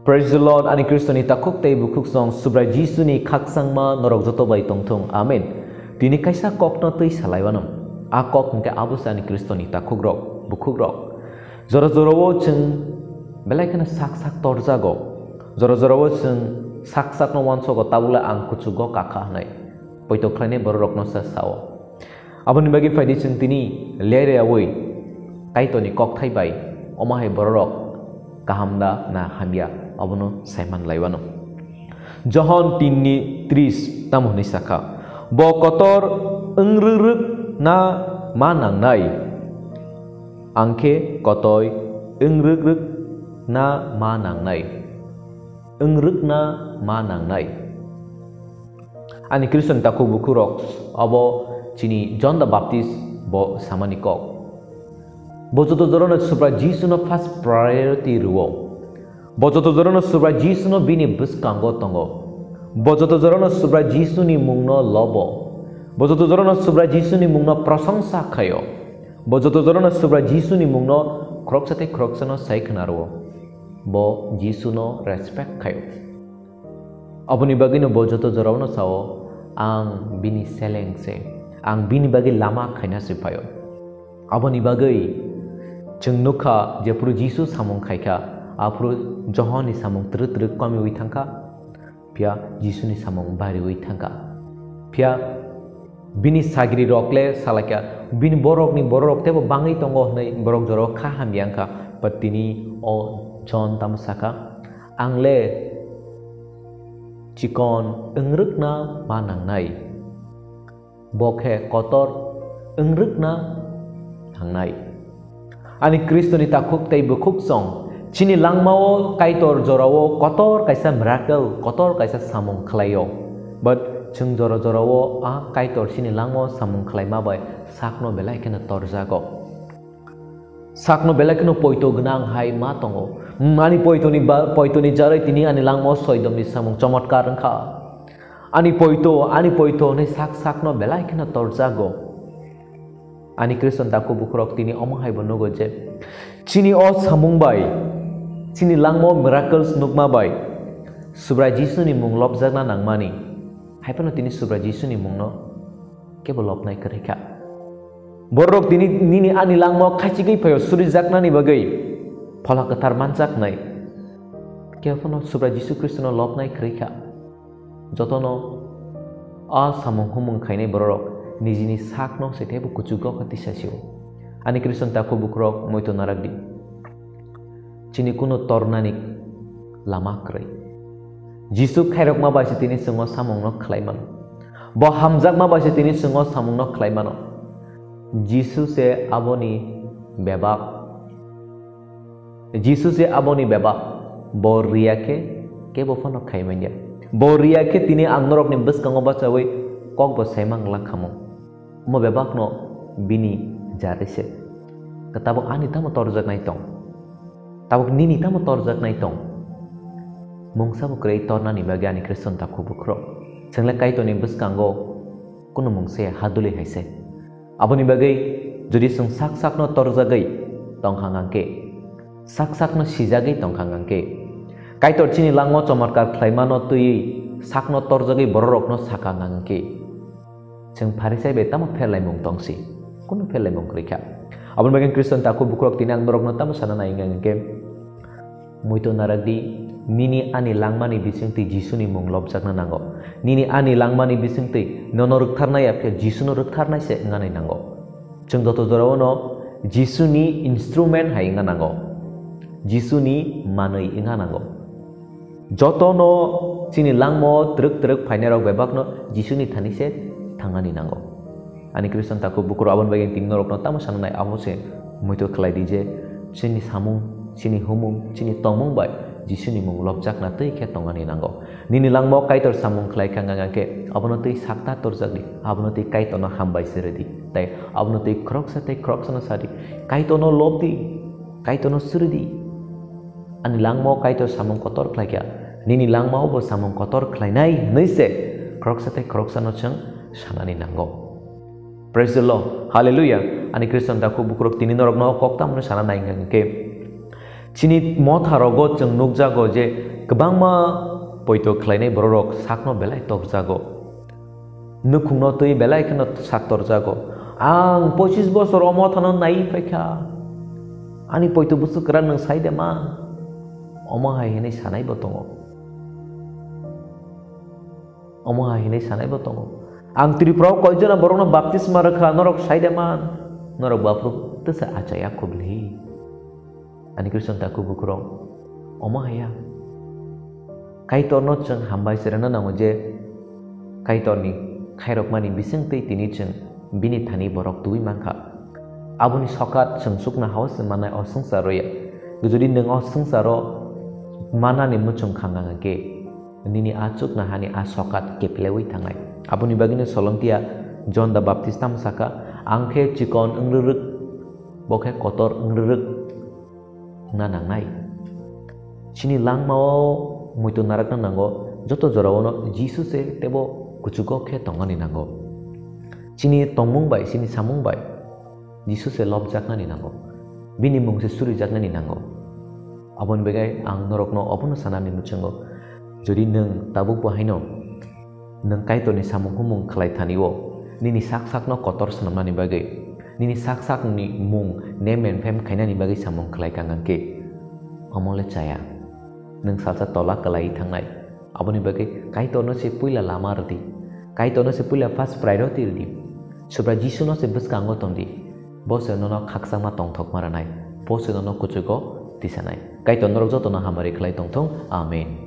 Praise the Lord ani Kristo ni takuk tei bukuk song subra Jisu ni khak sangma norok joto bai tongthong amen. Dini kaisa kok no tei salaiwanam a kok ngke abusa ani Kristo ni takuk rok bukuk rok joro joro wo cheng belai kana sak sak torjago joro joro wo cheng sak sak no wanso go tabula ang kuchugo kakha nai poito khlane borok no sa sao aboni bagi faidi cheng tini lere awoi kaito ni kok thai bai omahai borok kahamda na hamia abono saiman laiwano John 3:30 tamuhni saka bo kotor engruruk na manang nai angke kotoi engruruk na manang nai engruk na manang nai ani Kristen taku bukurok abo chini John the Baptist bo samani kok bo joto jorona supra Jisu no first priority ruo Bojoto jorono subra Jisu no bini buskango tongo. Bojoto jorono subra Jisu ni mungno lobo. Bojoto jorono subra Jisu ni mungno prasangsa khayo. Bojoto jorono subra Jisu ni mungno kroksano saikhnaro. Bo Jisu no respect khayo. Aboni bagi no bojoto jorono sao ang bini seleng se. Ang bini bagi lama khaina sipayo. Aboni bagi jengnuka jepuru Jisu samung khaika. Apro John ni samung teruk kami ui tangka pia Jisu ni samung bari ui tangka pia bini sagiri rokle salaka bini borok tebo bangai tongo nei borok jorok kha hamyangka patini o John tamusaka angle chikon engruk na manang nai bokhe kotor engruk na hangnai ani Kristo ni takuk tei bukuk song Chini langmao kaitor jorawo kotor kaisa miracle kotor kaisa samung khlayo but chung joro jorawo a kaitor chini langmao samung khlaima bai sakno belai kena torjago sakno belai kena poito gnang hai ma tongo ani poito ni jarai tini ani langmao soidom ni samung chamatkar kha ani poito ni sakno belai kena torjago ani Kristen taku bukrok tini omong hai bonogo je chini o samung bai Chini langmo miracles nukma bai subra Jisu ni mung lobjagna nangmani haipano tini subra Jisu ni mungno kebo lobnai kereka borok tini nini ani langmo khachigi phayo suri jakna ni bagai phala kathar manjak nai kefano subra Jisu Kristo no lobnai kereka jotono a samung humung khaine borok nijini sakno setebo kuchugo khatisasio ani Kristen taku bukrok moito naragdi Chini kuno tornanik lama krai Jisu khairok ma baisi tini singo samung no khlaiman bo hamjak ma baisi tini singo samung no khlaimano Jisu se aboni bebak bo riyake ke bo fono khaimanya bo riyake tini angnorok ni buskango bachawi kok bo saimang lakhamo mo bebak no bini jarise katabok ani tamo torjak nai tong tabuk nini tamo torjak nai tong mungsa bukrei torna ni bagi ani Kristen taku bukro sengle kaito ni buskango kuno mungse haduli haise aboni bagai jodi sung sak no torjagai tong hangangke sak no sijagai tong hangangke kaitor chini langmo chomarkar khlaimano tui sak no torjagai borok no sakangangke jeng pharisai betamo phelai mung tongsi kuno phelai mung krika abon bagian Kristen taku bukrok tinang borok no tamo sana naingangke muito naragdi nini ani langmani bisingti Jisu ni mung lobjakna nango nini ani langmani bisingti nono ruktarna ya pia Jisu no ruktarna se nganai nango jeng doto jorawono Jisu ni instrument hai nganango Jisu ni manui nganango jotono chini langmo truk phainarok bebakno Jisu ni thani se thangani nango ani Kristen taku bukro abon bagian tingnorok no tamo sanai abose muito khlai dije chini samung chini humung chini tongmung bai Jisu ni mung lobjak na tei khe tongani nango nini langmo kaitor samung khlai khangangake abono tei sakta torjagdi abono tei kaito no hambai seredi tai abono tei kroksa no sadi kaito no lobdi kaito no seredi ani langmo kaito samung kotor khlaikya nini langmo bo samung kotor khlainai neise kroksa no chang sanani nango Praise the Lord hallelujah ani Kristen taku bukrok tini norok no kokta mun sana naingangke chini motharogo chung nukjago je kwbangma poito khlainai borok sakno belai tokjago nukungno tui belai kheno sak torjago ang 25 bosor omothano nai phaikha ani poito busu kran nang saide ma omo hai hinai sanai botongo omo hai hinai sanai botongo ang tripro koijona borokno baptisma rakha norok saide man norok bapru tesa achaya kubli ani krishna ta kubukrong omo haya kaitorno chung hambai serana nango je kaitorni khairokmani bisingtei tini chung bini thani borok tui mangkha aboni sokat chung sukna house manai o sungsaro ya gujuri neng o sungsaro manani muchung khanganga ke nini achuk na hani a sokat keplewi thangai aboni bagine solongtia John the Baptist tam saka angkhe chikon ungruk bokhe kotor ungruk na nangai chini langmao muito narakna nango joto jorawono Jesus e tebo kuchugo khe tongani nango chini tongmung bai chini samung bai Jesus e lob jaknani nango bini mungse suri jaknani nango abon begai ang norokno obono sanani nuchango jodi neng tabuk bahaino neng kaitoni samung humung khlai thaniwo nini sak sakno kotor sanamani bagai nini sak sak ni mung nemen fem khainani bagai samung khlai kangangke amole chaya neng salsa tolak kalai thangnai aboni bagai kaitono se puila lama rati kaitono se puila first priority rati sobra jisuno se buskango tongdi bose nono khaksama tongthok maranai bose nono kuchugo tisanai kaiton norok jotono hamari khlai tongthong amen